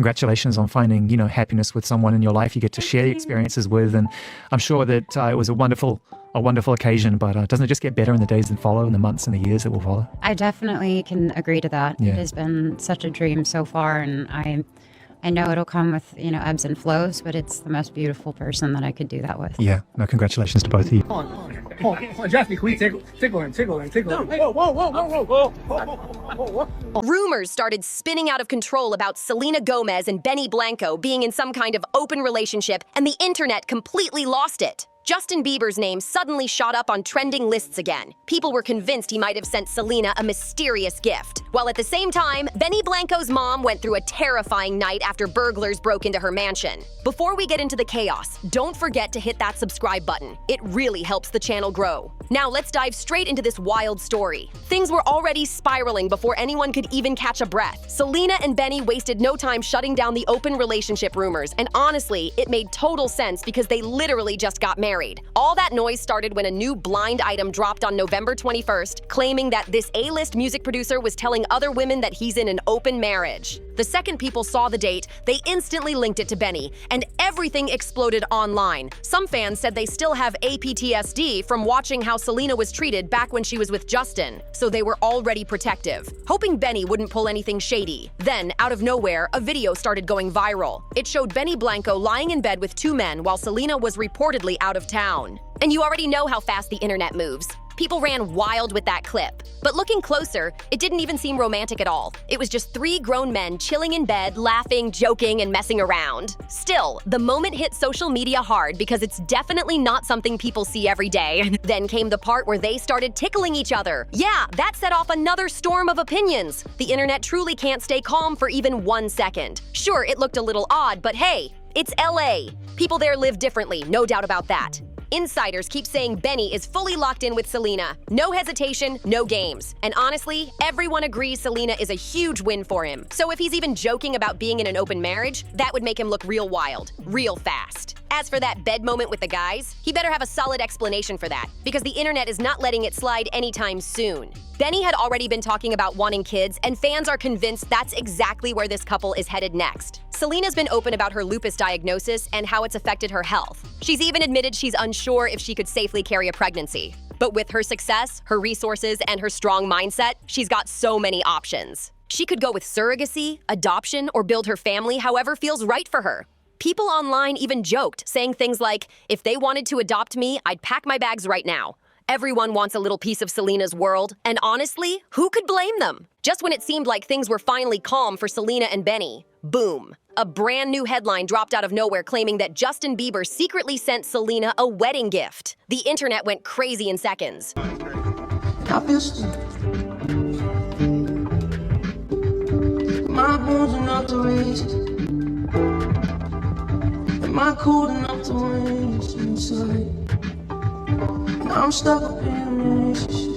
congratulations on finding, happiness with someone in your life you get to share the experiences with. And I'm sure that it was a wonderful occasion, but doesn't it just get better in the days that follow, in the months and the years that will follow? I definitely can agree to that. Yeah. It has been such a dream so far, and I know it'll come with, ebbs and flows, but it's the most beautiful person that I could do that with. Yeah. No, congratulations to both of you. Come on, Justin, can we tickle him? Whoa. Rumors started spinning out of control about Selena Gomez and Benny Blanco being in some kind of open relationship, and the internet completely lost it. Justin Bieber's name suddenly shot up on trending lists again. People were convinced he might have sent Selena a mysterious gift. While at the same time, Benny Blanco's mom went through a terrifying night after burglars broke into her mansion. Before we get into the chaos, don't forget to hit that subscribe button. It really helps the channel grow. Now let's dive straight into this wild story. Things were already spiraling before anyone could even catch a breath. Selena and Benny wasted no time shutting down the open relationship rumors, and honestly, it made total sense because they literally just got married. All that noise started when a new blind item dropped on November 21st, claiming that this A-list music producer was telling other women that he's in an open marriage. The second people saw the date, they instantly linked it to Benny, and everything exploded online. Some fans said they still have PTSD from watching how Selena was treated back when she was with Justin, so they were already protective, hoping Benny wouldn't pull anything shady. Then, out of nowhere, a video started going viral. It showed Benny Blanco lying in bed with two men while Selena was reportedly out of town. And you already know how fast the internet moves. People ran wild with that clip. But looking closer, it didn't even seem romantic at all. It was just three grown men chilling in bed, laughing, joking, and messing around. Still, the moment hit social media hard because it's definitely not something people see every day. Then came the part where they started tickling each other. Yeah, that set off another storm of opinions. The internet truly can't stay calm for even 1 second. Sure, it looked a little odd, but hey, it's LA. People there live differently, no doubt about that. Insiders keep saying Benny is fully locked in with Selena. No hesitation, no games. And honestly, everyone agrees Selena is a huge win for him. So if he's even joking about being in an open marriage, that would make him look real wild, real fast. As for that bed moment with the guys, he better have a solid explanation for that, because the internet is not letting it slide anytime soon. Benny had already been talking about wanting kids, and fans are convinced that's exactly where this couple is headed next. Selena's been open about her lupus diagnosis and how it's affected her health. She's even admitted she's unsure if she could safely carry a pregnancy. But with her success, her resources, and her strong mindset, she's got so many options. She could go with surrogacy, adoption, or build her family however feels right for her. People online even joked, saying things like, "If they wanted to adopt me, I'd pack my bags right now." Everyone wants a little piece of Selena's world, and honestly, who could blame them? Just when it seemed like things were finally calm for Selena and Benny, boom. A brand new headline dropped out of nowhere claiming that Justin Bieber secretly sent Selena a wedding gift. The internet went crazy in seconds. Obviously, my bones are not the raised. Am I cold enough to raise inside? Now I'm stuck up in a relationship.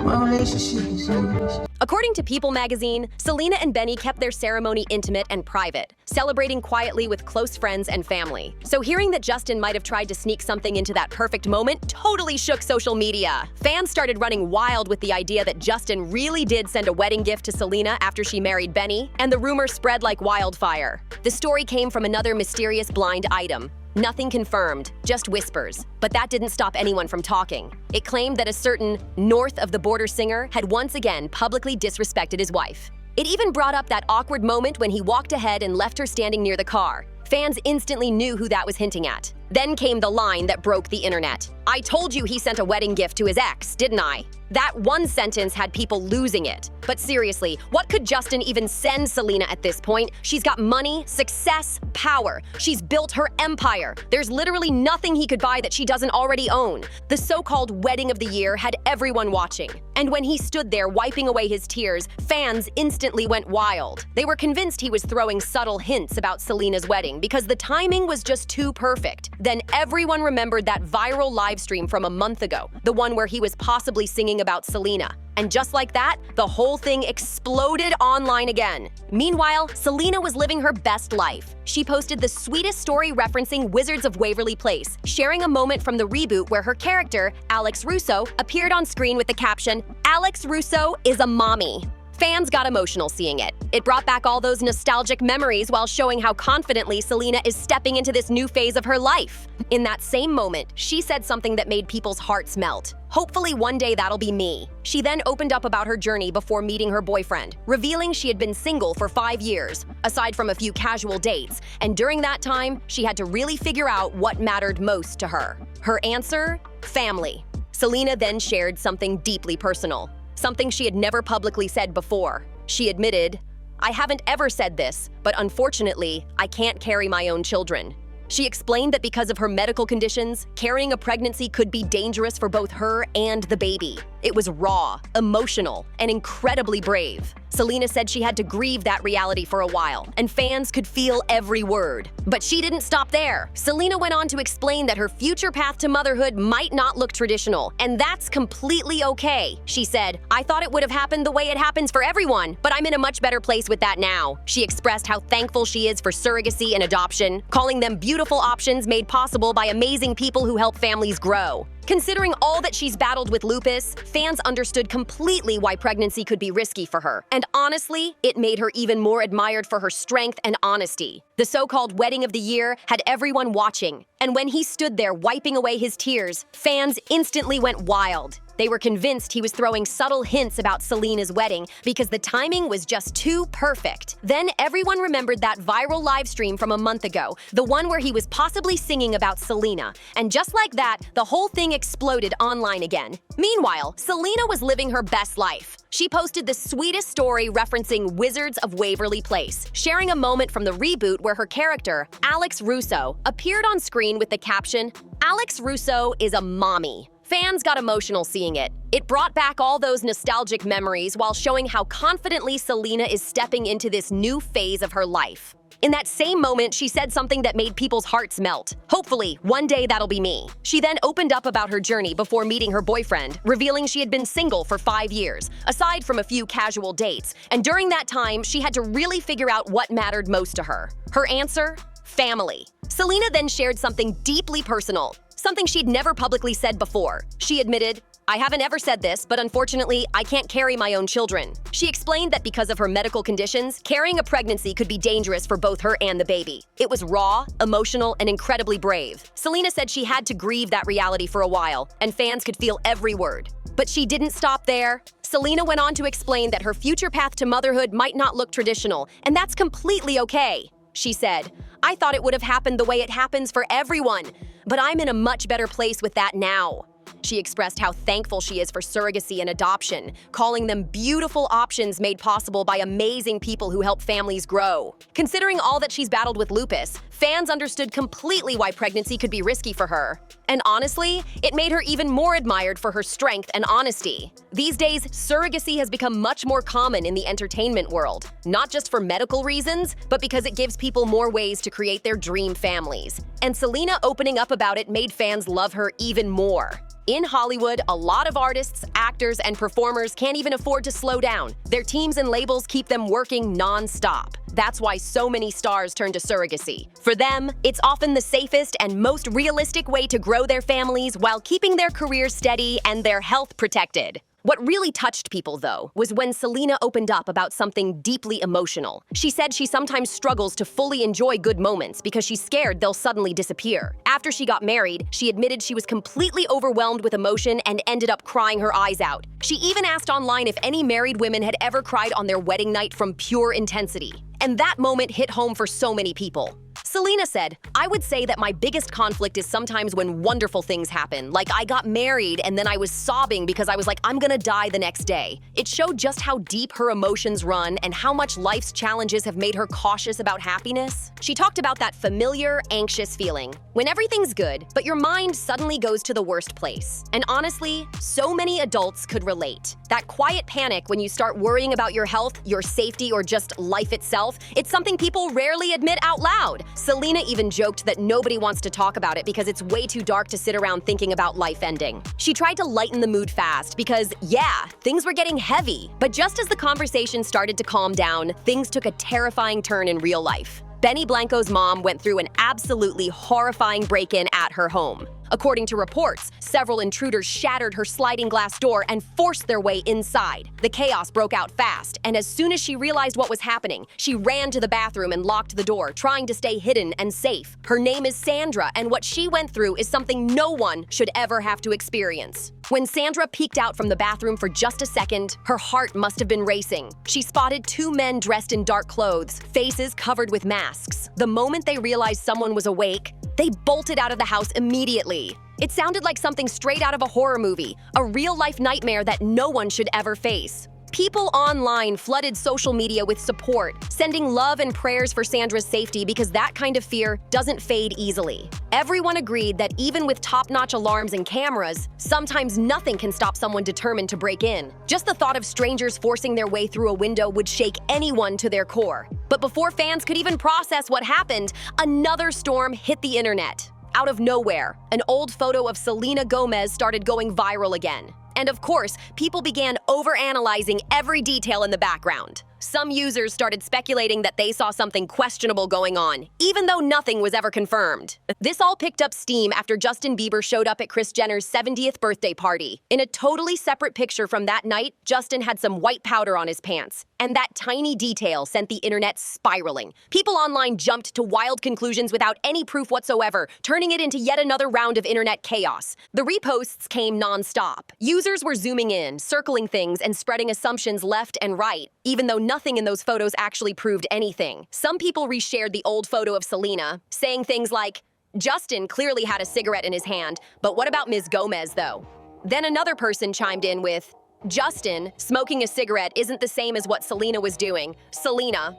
My relationship is easy. According to People magazine, Selena and Benny kept their ceremony intimate and private, celebrating quietly with close friends and family. So hearing that Justin might have tried to sneak something into that perfect moment totally shook social media. Fans started running wild with the idea that Justin really did send a wedding gift to Selena after she married Benny, and the rumor spread like wildfire. The story came from another mysterious blind item. Nothing confirmed, just whispers. But that didn't stop anyone from talking. It claimed that a certain north-of-the-border singer had once again publicly disrespected his wife. It even brought up that awkward moment when he walked ahead and left her standing near the car. Fans instantly knew who that was hinting at. Then came the line that broke the internet. "I told you he sent a wedding gift to his ex, didn't I?" That one sentence had people losing it. But seriously, what could Justin even send Selena at this point? She's got money, success, power. She's built her empire. There's literally nothing he could buy that she doesn't already own. The so-called wedding of the year had everyone watching. And when he stood there wiping away his tears, fans instantly went wild. They were convinced he was throwing subtle hints about Selena's wedding because the timing was just too perfect. Then everyone remembered that viral live stream from a month ago, the one where he was possibly singing about Selena. And just like that, the whole thing exploded online again. Meanwhile, Selena was living her best life. She posted the sweetest story referencing Wizards of Waverly Place, sharing a moment from the reboot where her character, Alex Russo, appeared on screen with the caption, "Alex Russo is a mommy." Fans got emotional seeing it. It brought back all those nostalgic memories while showing how confidently Selena is stepping into this new phase of her life. In that same moment, she said something that made people's hearts melt. Hopefully one day that'll be me. She then opened up about her journey before meeting her boyfriend, revealing she had been single for 5 years, aside from a few casual dates, and during that time, she had to really figure out what mattered most to her. Her answer? Family. Selena then shared something deeply personal, something she had never publicly said before. She admitted, "I haven't ever said this, but unfortunately, I can't carry my own children." She explained that because of her medical conditions, carrying a pregnancy could be dangerous for both her and the baby. It was raw, emotional, and incredibly brave. Selena said she had to grieve that reality for a while, and fans could feel every word. But she didn't stop there. Selena went on to explain that her future path to motherhood might not look traditional, and that's completely okay. She said, "I thought it would have happened the way it happens for everyone, but I'm in a much better place with that now." She expressed how thankful she is for surrogacy and adoption, calling them beautiful options made possible by amazing people who help families grow. Considering all that she's battled with lupus, fans understood completely why pregnancy could be risky for her. And honestly, it made her even more admired for her strength and honesty. The so-called wedding of the year had everyone watching, and when he stood there wiping away his tears, fans instantly went wild. They were convinced he was throwing subtle hints about Selena's wedding because the timing was just too perfect. Then everyone remembered that viral live stream from a month ago, the one where he was possibly singing about Selena. And just like that, the whole thing exploded online again. Meanwhile, Selena was living her best life. She posted the sweetest story referencing Wizards of Waverly Place, sharing a moment from the reboot where her character, Alex Russo, appeared on screen with the caption, "Alex Russo is a mommy." Fans got emotional seeing it. It brought back all those nostalgic memories while showing how confidently Selena is stepping into this new phase of her life. In that same moment, she said something that made people's hearts melt. Hopefully, one day that'll be me. She then opened up about her journey before meeting her boyfriend, revealing she had been single for 5 years, aside from a few casual dates. And during that time, she had to really figure out what mattered most to her. Her answer? Family. Selena then shared something deeply personal, something she'd never publicly said before. She admitted, "I haven't ever said this, but unfortunately, I can't carry my own children." She explained that because of her medical conditions, carrying a pregnancy could be dangerous for both her and the baby. It was raw, emotional, and incredibly brave. Selena said she had to grieve that reality for a while, and fans could feel every word. But she didn't stop there. Selena went on to explain that her future path to motherhood might not look traditional, and that's completely okay. She said, "I thought it would have happened the way it happens for everyone, but I'm in a much better place with that now." She expressed how thankful she is for surrogacy and adoption, calling them beautiful options made possible by amazing people who help families grow. Considering all that she's battled with lupus, fans understood completely why pregnancy could be risky for her. And honestly, it made her even more admired for her strength and honesty. These days, surrogacy has become much more common in the entertainment world, not just for medical reasons, but because it gives people more ways to create their dream families. And Selena opening up about it made fans love her even more. In Hollywood, a lot of artists, actors, and performers can't even afford to slow down. Their teams and labels keep them working non-stop. That's why so many stars turn to surrogacy. For them, it's often the safest and most realistic way to grow their families while keeping their careers steady and their health protected. What really touched people, though, was when Selena opened up about something deeply emotional. She said she sometimes struggles to fully enjoy good moments because she's scared they'll suddenly disappear. After she got married, she admitted she was completely overwhelmed with emotion and ended up crying her eyes out. She even asked online if any married women had ever cried on their wedding night from pure intensity. And that moment hit home for so many people. Selena said, "I would say that my biggest conflict is sometimes when wonderful things happen, like I got married and then I was sobbing because I was like, I'm gonna die the next day." It showed just how deep her emotions run and how much life's challenges have made her cautious about happiness. She talked about that familiar, anxious feeling, when everything's good, but your mind suddenly goes to the worst place. And honestly, so many adults could relate. That quiet panic when you start worrying about your health, your safety, or just life itself, it's something people rarely admit out loud. Selena even joked that nobody wants to talk about it because it's way too dark to sit around thinking about life ending. She tried to lighten the mood fast because, yeah, things were getting heavy. But just as the conversation started to calm down, things took a terrifying turn in real life. Benny Blanco's mom went through an absolutely horrifying break-in at her home. According to reports, several intruders shattered her sliding glass door and forced their way inside. The chaos broke out fast, and as soon as she realized what was happening, she ran to the bathroom and locked the door, trying to stay hidden and safe. Her name is Sandra, and what she went through is something no one should ever have to experience. When Sandra peeked out from the bathroom for just a second, her heart must have been racing. She spotted two men dressed in dark clothes, faces covered with masks. The moment they realized someone was awake, they bolted out of the house immediately. It sounded like something straight out of a horror movie, a real-life nightmare that no one should ever face. People online flooded social media with support, sending love and prayers for Sandra's safety because that kind of fear doesn't fade easily. Everyone agreed that even with top-notch alarms and cameras, sometimes nothing can stop someone determined to break in. Just the thought of strangers forcing their way through a window would shake anyone to their core. But before fans could even process what happened, another storm hit the internet. Out of nowhere, an old photo of Selena Gomez started going viral again. And of course, people began overanalyzing every detail in the background. Some users started speculating that they saw something questionable going on, even though nothing was ever confirmed. This all picked up steam after Justin Bieber showed up at Kris Jenner's 70th birthday party. In a totally separate picture from that night, Justin had some white powder on his pants. And that tiny detail sent the internet spiraling. People online jumped to wild conclusions without any proof whatsoever, turning it into yet another round of internet chaos. The reposts came non-stop. Users were zooming in, circling things, and spreading assumptions left and right, even though nothing in those photos actually proved anything. Some people reshared the old photo of Selena, saying things like, "Justin clearly had a cigarette in his hand, but what about Ms. Gomez, though?" Then another person chimed in with, "Justin, smoking a cigarette isn't the same as what Selena was doing. Selena,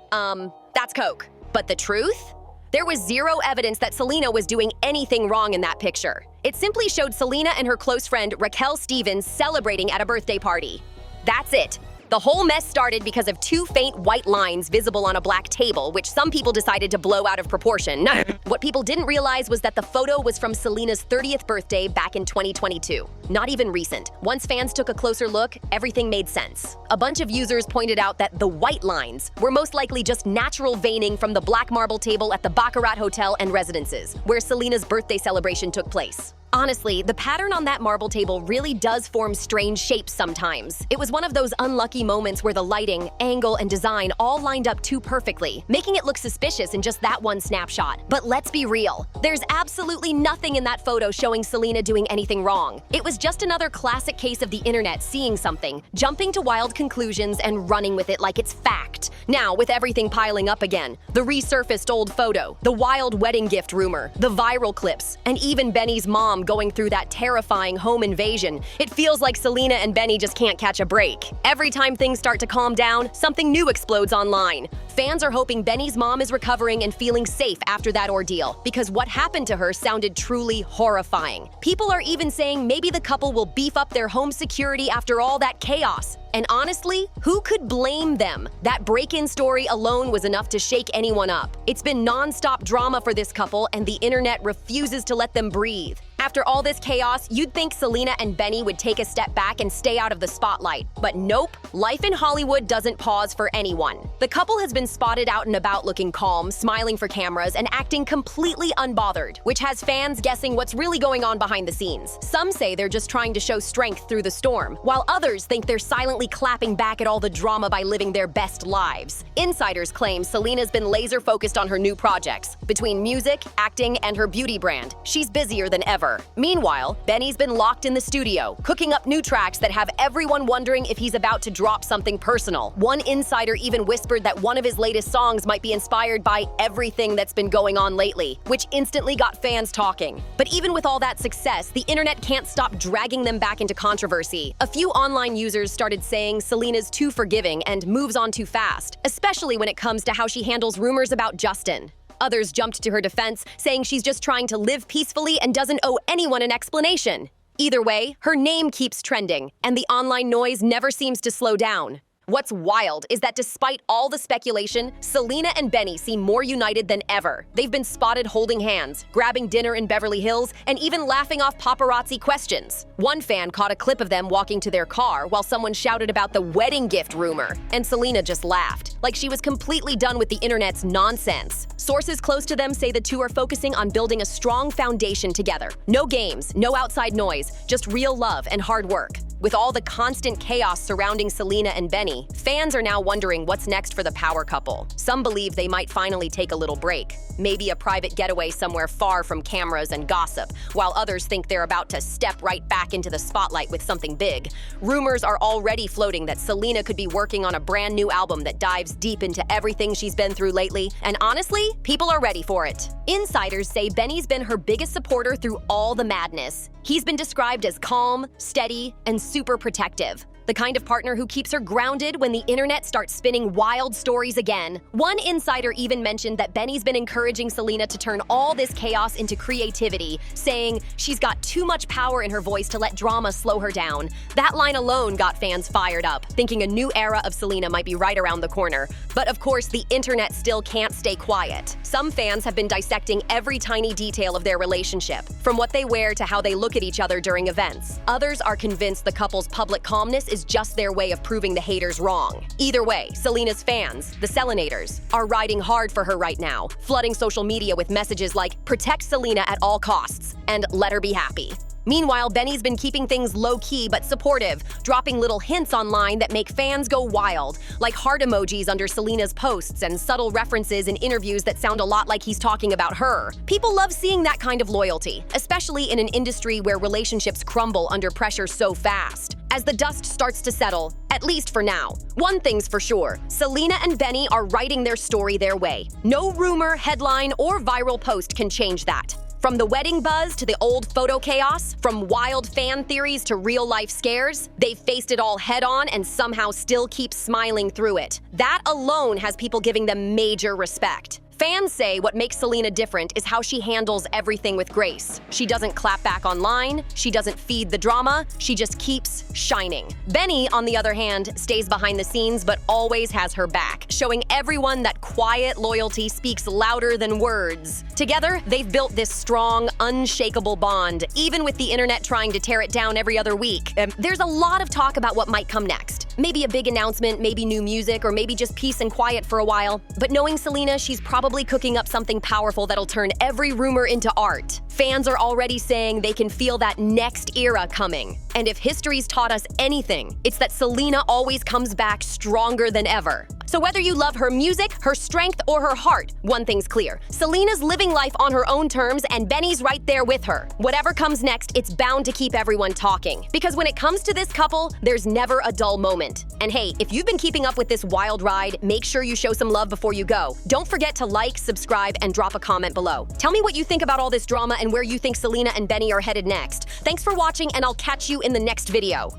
that's coke." But the truth? There was zero evidence that Selena was doing anything wrong in that picture. It simply showed Selena and her close friend Raquel Stevens celebrating at a birthday party. That's it. The whole mess started because of two faint white lines visible on a black table, which some people decided to blow out of proportion. What people didn't realize was that the photo was from Selena's 30th birthday back in 2022. Not even recent. Once fans took a closer look, everything made sense. A bunch of users pointed out that the white lines were most likely just natural veining from the black marble table at the Baccarat Hotel and Residences, where Selena's birthday celebration took place. Honestly, the pattern on that marble table really does form strange shapes sometimes. It was one of those unlucky moments where the lighting, angle, and design all lined up too perfectly, making it look suspicious in just that one snapshot. But let's be real. There's absolutely nothing in that photo showing Selena doing anything wrong. It was just another classic case of the internet seeing something, jumping to wild conclusions, and running with it like it's fact. Now, with everything piling up again, the resurfaced old photo, the wild wedding gift rumor, the viral clips, and even Benny's mom going through that terrifying home invasion, it feels like Selena and Benny just can't catch a break. Every time things start to calm down, something new explodes online. Fans are hoping Benny's mom is recovering and feeling safe after that ordeal, because what happened to her sounded truly horrifying. People are even saying maybe the couple will beef up their home security after all that chaos. And honestly, who could blame them? That break-in story alone was enough to shake anyone up. It's been non-stop drama for this couple, and the internet refuses to let them breathe. After all this chaos, you'd think Selena and Benny would take a step back and stay out of the spotlight. But nope, life in Hollywood doesn't pause for anyone. The couple has been spotted out and about looking calm, smiling for cameras, and acting completely unbothered, which has fans guessing what's really going on behind the scenes. Some say they're just trying to show strength through the storm, while others think they're silently clapping back at all the drama by living their best lives. Insiders claim Selena's been laser-focused on her new projects. Between music, acting, and her beauty brand, she's busier than ever. Meanwhile, Benny's been locked in the studio, cooking up new tracks that have everyone wondering if he's about to drop something personal. One insider even whispered that one of his latest songs might be inspired by everything that's been going on lately, which instantly got fans talking. But even with all that success, the internet can't stop dragging them back into controversy. A few online users started saying Selena's too forgiving and moves on too fast, especially when it comes to how she handles rumors about Justin. Others jumped to her defense, saying she's just trying to live peacefully and doesn't owe anyone an explanation. Either way, her name keeps trending, and the online noise never seems to slow down. What's wild is that despite all the speculation, Selena and Benny seem more united than ever. They've been spotted holding hands, grabbing dinner in Beverly Hills, and even laughing off paparazzi questions. One fan caught a clip of them walking to their car while someone shouted about the wedding gift rumor, and Selena just laughed, like she was completely done with the internet's nonsense. Sources close to them say the two are focusing on building a strong foundation together. No games, no outside noise, just real love and hard work. With all the constant chaos surrounding Selena and Benny, fans are now wondering what's next for the power couple. Some believe they might finally take a little break, maybe a private getaway somewhere far from cameras and gossip, while others think they're about to step right back into the spotlight with something big. Rumors are already floating that Selena could be working on a brand new album that dives deep into everything she's been through lately, and honestly, people are ready for it. Insiders say Benny's been her biggest supporter through all the madness. He's been described as calm, steady, and super protective. The kind of partner who keeps her grounded when the internet starts spinning wild stories again. One insider even mentioned that Benny's been encouraging Selena to turn all this chaos into creativity, saying she's got too much power in her voice to let drama slow her down. That line alone got fans fired up, thinking a new era of Selena might be right around the corner. But of course, the internet still can't stay quiet. Some fans have been dissecting every tiny detail of their relationship, from what they wear to how they look at each other during events. Others are convinced the couple's public calmness is just their way of proving the haters wrong. Either way, Selena's fans, the Selenators, are riding hard for her right now, flooding social media with messages like "protect Selena at all costs" and "let her be happy." Meanwhile, Benny's been keeping things low-key but supportive, dropping little hints online that make fans go wild, like heart emojis under Selena's posts and subtle references in interviews that sound a lot like he's talking about her. People love seeing that kind of loyalty, especially in an industry where relationships crumble under pressure so fast. As the dust starts to settle, at least for now, one thing's for sure, Selena and Benny are writing their story their way. No rumor, headline, or viral post can change that. From the wedding buzz to the old photo chaos, from wild fan theories to real-life scares, they've faced it all head-on and somehow still keep smiling through it. That alone has people giving them major respect. Fans say what makes Selena different is how she handles everything with grace. She doesn't clap back online, she doesn't feed the drama, she just keeps shining. Benny, on the other hand, stays behind the scenes but always has her back, showing everyone that quiet loyalty speaks louder than words. Together, they've built this strong, unshakable bond, even with the internet trying to tear it down every other week. There's a lot of talk about what might come next. Maybe a big announcement, maybe new music, or maybe just peace and quiet for a while. But knowing Selena, she's probably cooking up something powerful that'll turn every rumor into art. Fans are already saying they can feel that next era coming. And if history's taught us anything, it's that Selena always comes back stronger than ever. So whether you love her music, her strength, or her heart, one thing's clear. Selena's living life on her own terms, and Benny's right there with her. Whatever comes next, it's bound to keep everyone talking. Because when it comes to this couple, there's never a dull moment. And hey, if you've been keeping up with this wild ride, make sure you show some love before you go. Don't forget to like, subscribe, and drop a comment below. Tell me what you think about all this drama and where you think Selena and Benny are headed next. Thanks for watching, and I'll catch you in the next video.